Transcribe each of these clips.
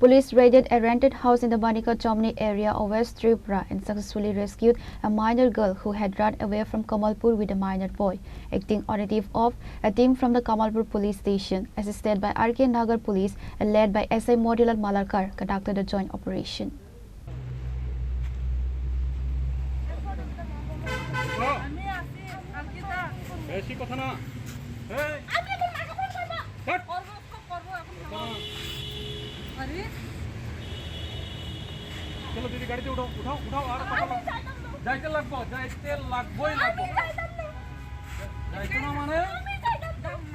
Police raided a rented house in the Manika Chomni area of West Tripura and successfully rescued a minor girl who had run away from Kamalpur with a minor boy. Acting on a tip of a team from the Kamalpur police station, assisted by RK Nagar police and led by SI Modulal Malarkar, conducted a joint operation. चलो दीदी गाड़ी से उठाओ उठाओ उठाओ और पकड़ो जाइते लगबो जाइते ना माने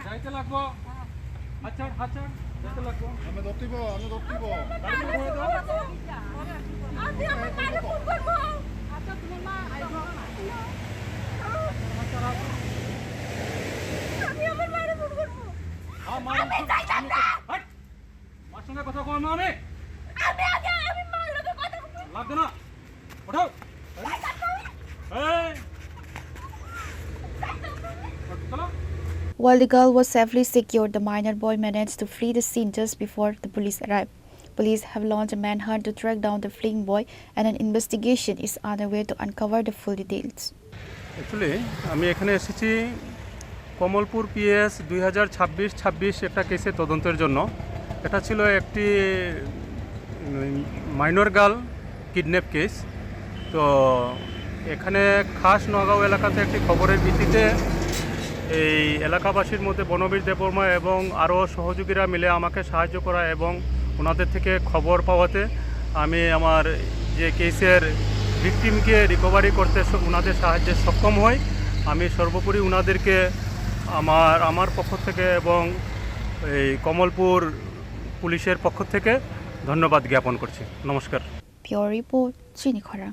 जाइते लगबो अच्छा जाइते लगबो हमें धरतीबो गाड़ी में उठाओ दो आदि हम मारे फोन करबो अच्छा तुम ना आइबो अच्छा আমি আমার মারে ফোন করব हां मारे আমি যাইতাম না হট মার সঙ্গে কথা কও না আমি আগে আমি মার লগে কথা কই লাগ না উঠাও এই চলো. While the girl was safely secured, the minor boy managed to flee the scene just before the police arrived. Police have launched a manhunt to track down the fleeing boy, and an investigation is underway to uncover the full details. Actually, আমি এখানে এসেছি Kamalpur PS 2026 একটা কেসে তদন্তের জন্য। এটা ছিল একটি মাইনর গার্ল কিডন্যাপ কেস। তো এখানে খাস নগাঁও এলাকাতে একটি খবরের ভিত্তিতে এই এলাকাবাসীর মধ্যে বনবীর দেববর্মা এবং আরও সহযোগীরা মিলে আমাকে সাহায্য করা এবং ওনাদের থেকে খবর পাওয়াতে আমি আমার যে কেসের ভিকটিমকে রিকভারি করতে ওনাদের সাহায্যে সক্ষম হই। আমি সর্বোপরি ওনাদেরকে আমার পক্ষ থেকে এবং এই কমলপুর পুলিশের পক্ষ থেকে ধন্যবাদ জ্ঞাপন করছি। নমস্কার। Pure Report, Chini Khara.